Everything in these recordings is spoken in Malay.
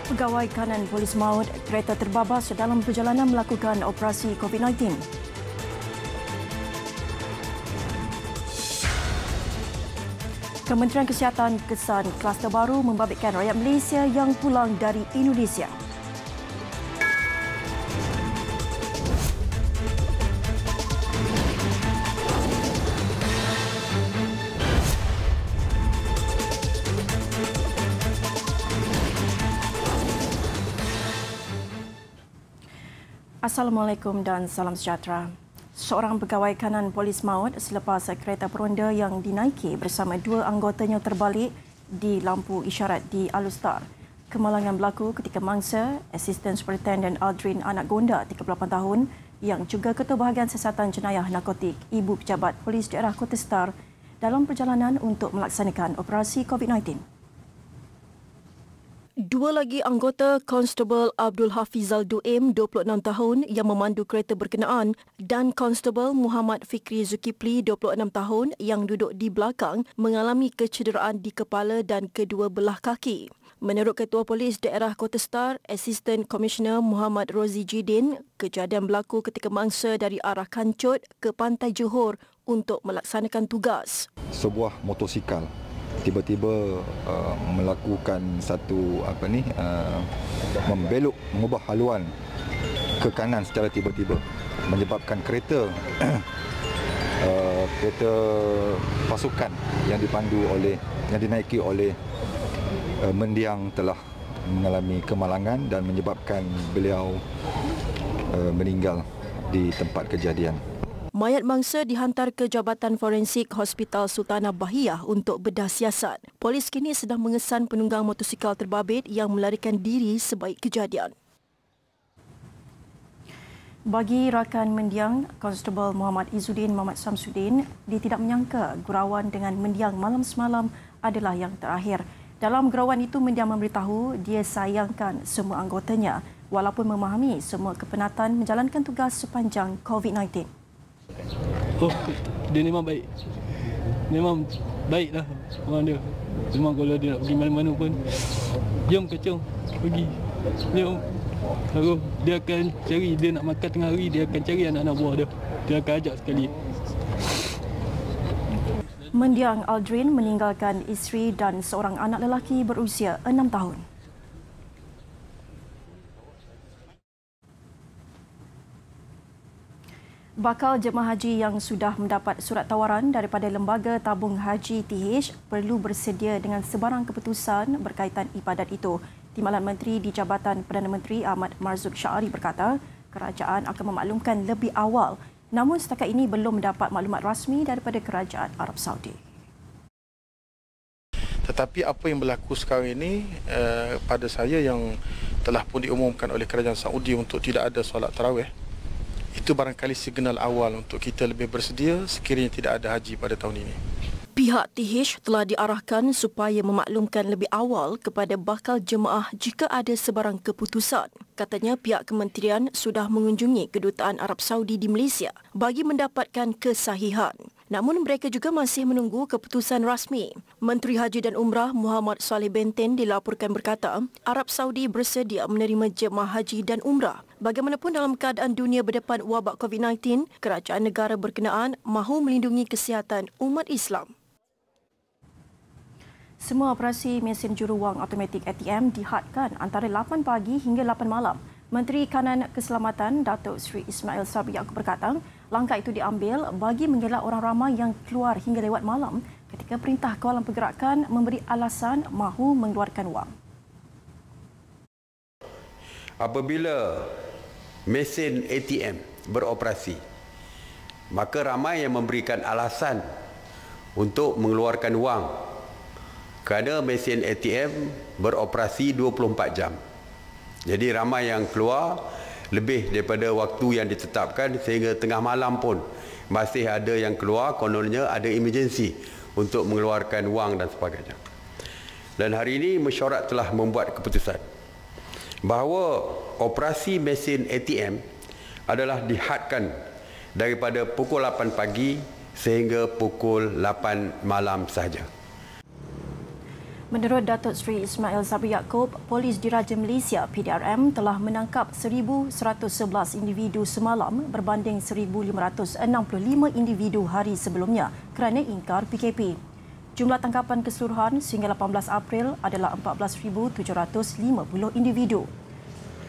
Pegawai kanan polis maut kereta terbabas dalam perjalanan melakukan operasi COVID-19. Kementerian Kesihatan kesan kluster baru membabitkan rakyat Malaysia yang pulang dari Indonesia. Assalamualaikum dan salam sejahtera. Seorang pegawai kanan polis maut selepas kereta peronda yang dinaiki bersama dua anggotanya terbalik di lampu isyarat di Alustar. Kemalangan berlaku ketika mangsa Asisten Superintendent Aldrin Anak Gonda 38 tahun yang juga Ketua Bahagian Siasatan Jenayah Narkotik Ibu Pejabat Polis Daerah Kota Star dalam perjalanan untuk melaksanakan operasi COVID-19. Dua lagi anggota Konstebel Abdul Hafizal Duim, 26 tahun yang memandu kereta berkenaan dan Konstebel Muhammad Fikri Zulkifli, 26 tahun yang duduk di belakang mengalami kecederaan di kepala dan kedua belah kaki. Menurut Ketua Polis Daerah Kota Star, Asisten Komisioner Muhammad Rozi Jidin, kejadian berlaku ketika mangsa dari arah Kancut ke Pantai Johor untuk melaksanakan tugas. Sebuah motosikal tiba-tiba melakukan satu membelok, mengubah haluan ke kanan secara tiba-tiba menyebabkan kereta pasukan yang dinaiki oleh mendiang telah mengalami kemalangan dan menyebabkan beliau meninggal di tempat kejadian. Mayat mangsa dihantar ke Jabatan Forensik Hospital Sultanah Bahiyah untuk bedah siasat. Polis kini sedang mengesan penunggang motosikal terbabit yang melarikan diri sebaik kejadian. Bagi rakan mendiang, Konstebel Muhammad Izzuddin Muhammad Samsudin, dia tidak menyangka gurauan dengan mendiang malam semalam adalah yang terakhir. Dalam gurauan itu, mendiang memberitahu dia sayangkan semua anggotanya walaupun memahami semua kepenatan menjalankan tugas sepanjang COVID-19. Oh, dia memang baik. Memang baiklah orang dia. Memang kalau dia nak pergi mana-mana pun, jom kacau, pergi. Jom. Lalu dia akan cari, dia nak makan tengah hari, dia akan cari anak-anak buah dia. Dia akan ajak sekali. Mendiang Aldrin meninggalkan isteri dan seorang anak lelaki berusia 6 tahun. Bakal jemaah haji yang sudah mendapat surat tawaran daripada Lembaga Tabung Haji TH perlu bersedia dengan sebarang keputusan berkaitan ibadat itu. Timbalan Menteri di Jabatan Perdana Menteri Ahmad Marzuq Syari berkata, kerajaan akan memaklumkan lebih awal, namun setakat ini belum mendapat maklumat rasmi daripada Kerajaan Arab Saudi. Tetapi apa yang berlaku sekarang ini pada saya yang telah pun diumumkan oleh Kerajaan Saudi untuk tidak ada solat tarawih, itu barangkali signal awal untuk kita lebih bersedia sekiranya tidak ada haji pada tahun ini. Pihak TH telah diarahkan supaya memaklumkan lebih awal kepada bakal jemaah jika ada sebarang keputusan. Katanya pihak kementerian sudah mengunjungi Kedutaan Arab Saudi di Malaysia bagi mendapatkan kesahihan. Namun mereka juga masih menunggu keputusan rasmi. Menteri Haji dan Umrah Muhammad Saleh Benten dilaporkan berkata, Arab Saudi bersedia menerima jemaah haji dan umrah. Bagaimanapun dalam keadaan dunia berdepan wabak COVID-19, kerajaan negara berkenaan mahu melindungi kesihatan umat Islam. Semua operasi mesin juru wang automatik ATM dihadkan antara 8 pagi hingga 8 malam. Menteri Kanan Keselamatan Datuk Seri Ismail Sabri Yaakob berkata, langkah itu diambil bagi mengelak orang ramai yang keluar hingga lewat malam ketika Perintah Kawalan Pergerakan memberi alasan mahu mengeluarkan wang. Apabila mesin ATM beroperasi, maka ramai yang memberikan alasan untuk mengeluarkan wang kerana mesin ATM beroperasi 24 jam. Jadi ramai yang keluar lebih daripada waktu yang ditetapkan sehingga tengah malam pun masih ada yang keluar, kononnya ada emergency untuk mengeluarkan wang dan sebagainya. Dan hari ini mesyuarat telah membuat keputusan bahawa operasi mesin ATM adalah dihadkan daripada pukul 8 pagi sehingga pukul 8 malam sahaja. Menurut Datuk Seri Ismail Sabri Yaakob, Polis Diraja Malaysia PDRM telah menangkap 1,111 individu semalam berbanding 1,565 individu hari sebelumnya kerana ingkar PKP. Jumlah tangkapan keseluruhan sehingga 18 April adalah 14,750 individu.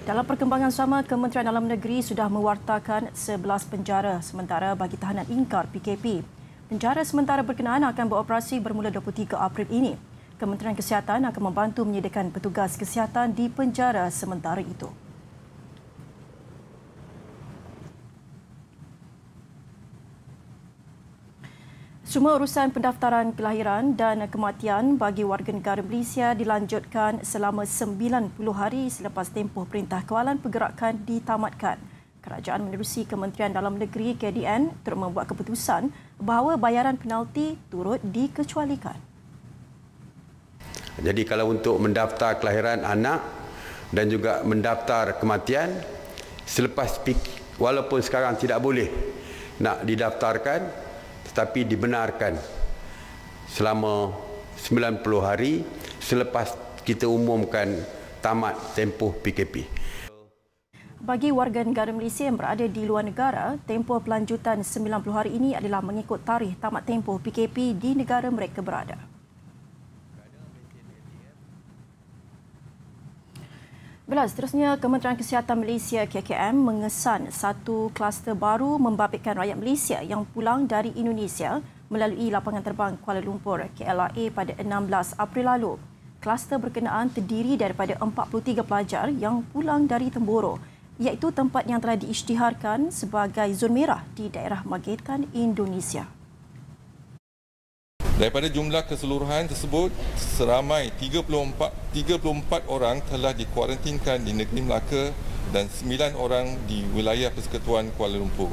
Dalam perkembangan sama, Kementerian Dalam Negeri sudah mewartakan 11 penjara sementara bagi tahanan ingkar PKP. Penjara sementara berkenaan akan beroperasi bermula 23 April ini. Kementerian Kesihatan akan membantu menyediakan petugas kesihatan di penjara sementara itu. Semua urusan pendaftaran kelahiran dan kematian bagi warga negara Malaysia dilanjutkan selama 90 hari selepas tempoh Perintah Kawalan Pergerakan ditamatkan. Kerajaan menerusi Kementerian Dalam Negeri KDN turut membuat keputusan bahawa bayaran penalti turut dikecualikan. Jadi kalau untuk mendaftar kelahiran anak dan juga mendaftar kematian, selepas walaupun sekarang tidak boleh nak didaftarkan, tetapi dibenarkan selama 90 hari selepas kita umumkan tamat tempoh PKP. Bagi warga negara Malaysia yang berada di luar negara, tempoh pelanjutan 90 hari ini adalah mengikut tarikh tamat tempoh PKP di negara mereka berada. Seterusnya, Kementerian Kesihatan Malaysia KKM mengesan satu kluster baru membabitkan rakyat Malaysia yang pulang dari Indonesia melalui lapangan terbang Kuala Lumpur KLIA pada 16 April lalu. Kluster berkenaan terdiri daripada 43 pelajar yang pulang dari Temboro, iaitu tempat yang telah diisytiharkan sebagai zon merah di daerah Magetan, Indonesia. Daripada jumlah keseluruhan tersebut, seramai 34 orang telah dikuarantinkan di negeri Melaka dan 9 orang di wilayah Persekutuan Kuala Lumpur.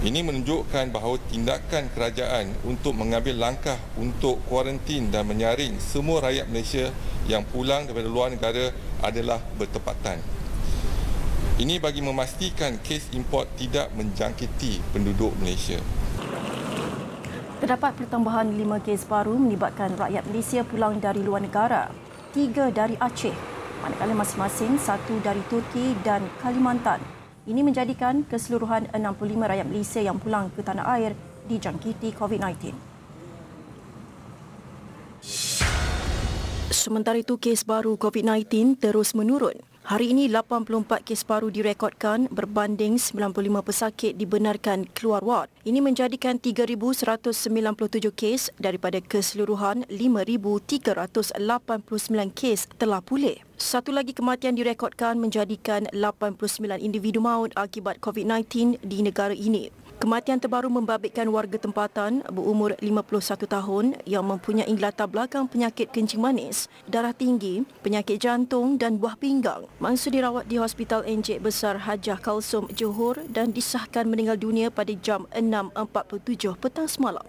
Ini menunjukkan bahawa tindakan kerajaan untuk mengambil langkah untuk kuarantin dan menyaring semua rakyat Malaysia yang pulang daripada luar negara adalah bertepatan. Ini bagi memastikan kes import tidak menjangkiti penduduk Malaysia. Terdapat pertambahan 5 kes baru melibatkan rakyat Malaysia pulang dari luar negara, 3 dari Aceh, manakala masing-masing 1 dari Turki dan Kalimantan. Ini menjadikan keseluruhan 65 rakyat Malaysia yang pulang ke tanah air dijangkiti COVID-19. Sementara itu, kes baru COVID-19 terus menurun. Hari ini 84 kes baru direkodkan berbanding 95 pesakit dibenarkan keluar ward. Ini menjadikan 3,197 kes daripada keseluruhan 5,389 kes telah pulih. Satu lagi kematian direkodkan menjadikan 89 individu maut akibat COVID-19 di negara ini. Kematian terbaru membabitkan warga tempatan berumur 51 tahun yang mempunyai latar belakang penyakit kencing manis, darah tinggi, penyakit jantung dan buah pinggang. Mangsa dirawat di Hospital Encik Besar Hajah Kalsum, Johor dan disahkan meninggal dunia pada jam 6.47 petang semalam.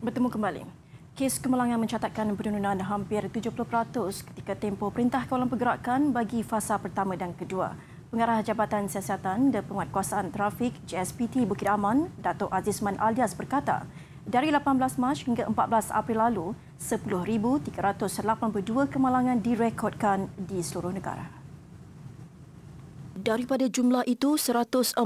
Bertemu kembali. Kes kemalangan mencatatkan penurunan hampir 70% ketika tempoh Perintah Kawalan Pergerakan bagi fasa pertama dan kedua. Pengarah Jabatan Siasatan dan Penguatkuasaan Trafik JSPT Bukit Aman, Dato' Azizman Alias berkata, dari 18 Mac hingga 14 April lalu, 10,382 kemalangan direkodkan di seluruh negara. Daripada jumlah itu, 145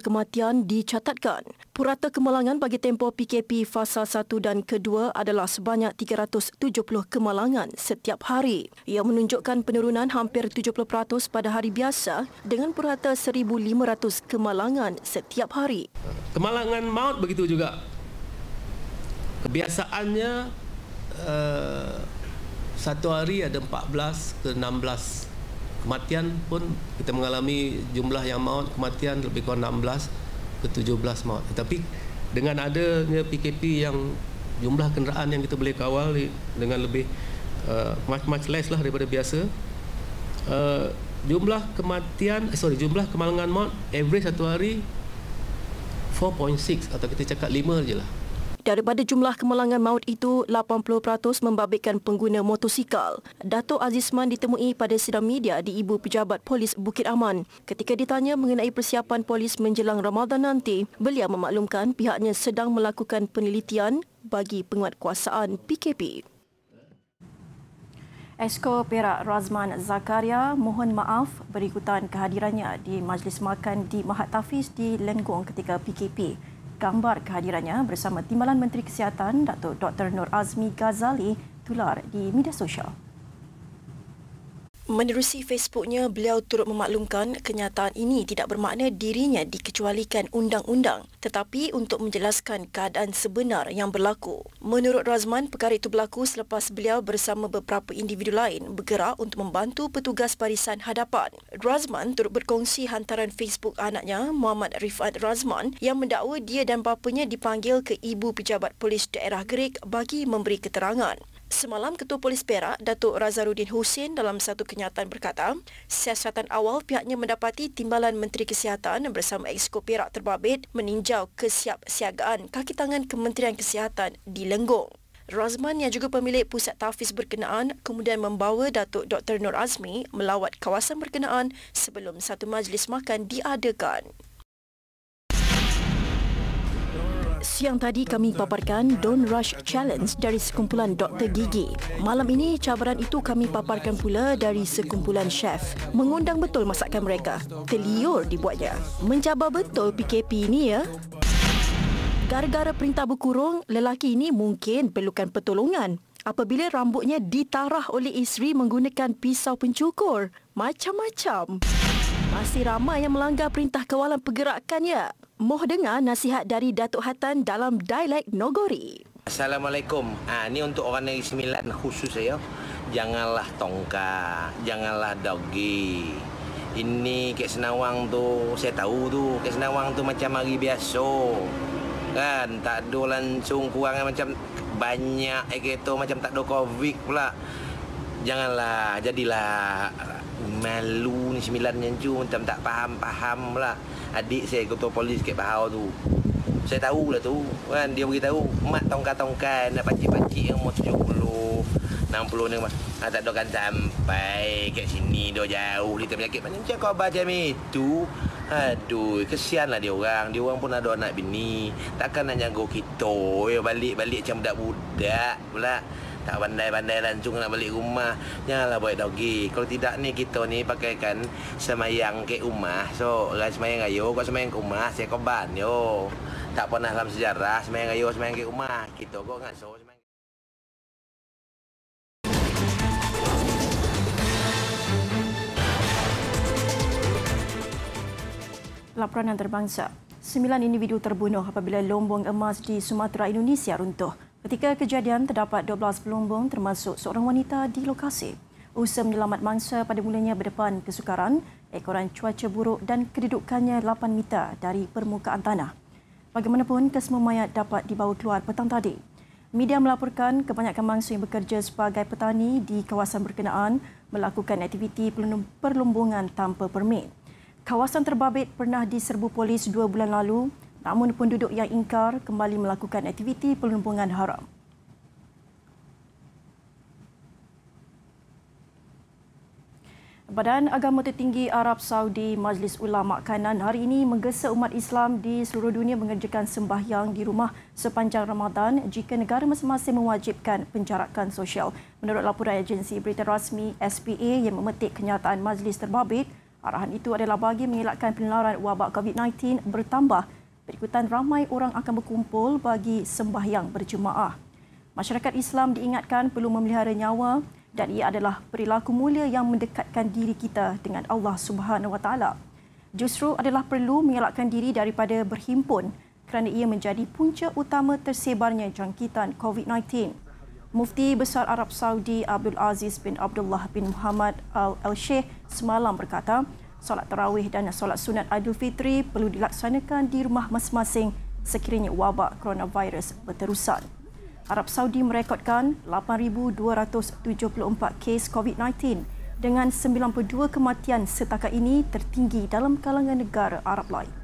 kematian dicatatkan. Purata kemalangan bagi tempoh PKP fasa 1 dan kedua adalah sebanyak 370 kemalangan setiap hari. Ia menunjukkan penurunan hampir 70% pada hari biasa dengan purata 1,500 kemalangan setiap hari. Kemalangan maut begitu juga. Kebiasaannya satu hari ada 14 ke 16 kematian pun kita mengalami jumlah yang maut kematian lebih kurang 16 ke 17 maut. Tetapi dengan adanya PKP yang jumlah kenderaan yang kita boleh kawal dengan lebih much less lah daripada biasa, jumlah kemalangan maut average satu hari 4.6 atau kita cakap 5 je lah. Daripada jumlah kemalangan maut itu, 80% membabitkan pengguna motosikal. Datuk Azizman ditemui pada sidang media di Ibu Pejabat Polis Bukit Aman. Ketika ditanya mengenai persiapan polis menjelang Ramadan nanti, beliau memaklumkan pihaknya sedang melakukan penelitian bagi penguatkuasaan PKP. Esko Perak Razman Zakaria mohon maaf berikutan kehadirannya di majlis makan di Mahat Tafiz di Lenggong ketika PKP. Gambar kehadirannya bersama Timbalan Menteri Kesihatan Datuk Dr. Nur Azmi Ghazali tular di media sosial. Menerusi Facebooknya, beliau turut memaklumkan kenyataan ini tidak bermakna dirinya dikecualikan undang-undang, tetapi untuk menjelaskan keadaan sebenar yang berlaku. Menurut Razman, perkara itu berlaku selepas beliau bersama beberapa individu lain bergerak untuk membantu petugas barisan hadapan. Razman turut berkongsi hantaran Facebook anaknya, Muhammad Rifat Razman, yang mendakwa dia dan bapanya dipanggil ke Ibu Pejabat Polis Daerah Gerik bagi memberi keterangan. Semalam, Ketua Polis Perak, Datuk Razarudin Hussein dalam satu kenyataan berkata, siasatan awal pihaknya mendapati Timbalan Menteri Kesihatan bersama Exco Perak terbabit meninjau kesiapsiagaan kaki tangan Kementerian Kesihatan di Lenggong. Razman yang juga pemilik pusat tahfiz berkenaan kemudian membawa Datuk Dr. Nur Azmi melawat kawasan berkenaan sebelum satu majlis makan diadakan. Siang tadi kami paparkan Don't Rush Challenge dari sekumpulan doktor gigi. Malam ini cabaran itu kami paparkan pula dari sekumpulan chef. Mengundang betul masakan mereka. Terliur dibuatnya. Mencabar betul PKP ini ya. Gara-gara perintah berkurung, lelaki ini mungkin perlukan pertolongan apabila rambutnya ditarah oleh isteri menggunakan pisau pencukur. Macam-macam. Masih ramai yang melanggar perintah kawalan pergerakan ya. Moh dengar nasihat dari Datuk Hatan dalam dialek Nogori. Assalamualaikum. Ini untuk orang Negeri Sembilan khusus saya. Janganlah tongkat, janganlah dogi. Ini Kek Senawang tu, saya tahu tu. Kek Senawang tu macam hari biasa. Kan, tak ada langsung kurang macam banyak gitu, macam tak ada Covid pula. Janganlah, jadilah malu ni sembilan yang cu, macam tak faham pula. Adik saya ketua polis Kek Bahau tu, saya tahu lah tu kan, dia beritahu mak tongkat-tongkat nak pakcik-pakcik yang umur 70 60 ni tak ada kan sampai kat sini dah jauh dia penyakit macam kau baca itu. Aduh, kesianlah dia orang pun ada anak bini, takkan nak jaga kita ya balik-balik macam budak-budak pula. Tak pandai-pandai langsung nak balik rumah. Janganlah buat dogi. Kalau tidak ni kita ni pakaikan semayang ke rumah. So, orang semayang ayo, kau semayang ke rumah, saya korban yo. Tak pernah dalam sejarah semayang ayo, semayang ke rumah. Kita kok enggak so semayang. Laporan antarabangsa. 9 individu terbunuh apabila lumbung emas di Sumatera, Indonesia runtuh. Ketika kejadian, terdapat 12 pelumbung termasuk seorang wanita di lokasi. Usaha menyelamat mangsa pada mulanya berdepan kesukaran, ekoran cuaca buruk dan kedudukannya 8 meter dari permukaan tanah. Bagaimanapun, kesemua mayat dapat dibawa keluar petang tadi. Media melaporkan kebanyakan mangsa yang bekerja sebagai petani di kawasan berkenaan melakukan aktiviti perlumbungan tanpa permit. Kawasan terbabit pernah diserbu polis 2 bulan lalu, namun penduduk yang ingkar kembali melakukan aktiviti pelumbungan haram. Badan Agama Tertinggi Arab Saudi Majlis Ulama Kanan hari ini menggesa umat Islam di seluruh dunia mengerjakan sembahyang di rumah sepanjang Ramadan jika negara masing-masing mewajibkan penjarakan sosial. Menurut laporan agensi berita rasmi SPA yang memetik kenyataan majlis terbabit, arahan itu adalah bagi mengelakkan penularan wabak COVID-19 bertambah berikutan ramai orang akan berkumpul bagi sembahyang berjemaah. Masyarakat Islam diingatkan perlu memelihara nyawa dan ia adalah perilaku mulia yang mendekatkan diri kita dengan Allah Subhanahu Wa Taala. Justru adalah perlu mengelakkan diri daripada berhimpun kerana ia menjadi punca utama tersebarnya jangkitan COVID-19. Mufti Besar Arab Saudi Abdul Aziz bin Abdullah bin Muhammad Al-Sheikh semalam berkata, solat tarawih dan solat sunat Aidilfitri perlu dilaksanakan di rumah masing-masing sekiranya wabak coronavirus berterusan. Arab Saudi merekodkan 8,274 kes COVID-19 dengan 92 kematian setakat ini tertinggi dalam kalangan negara Arab lain.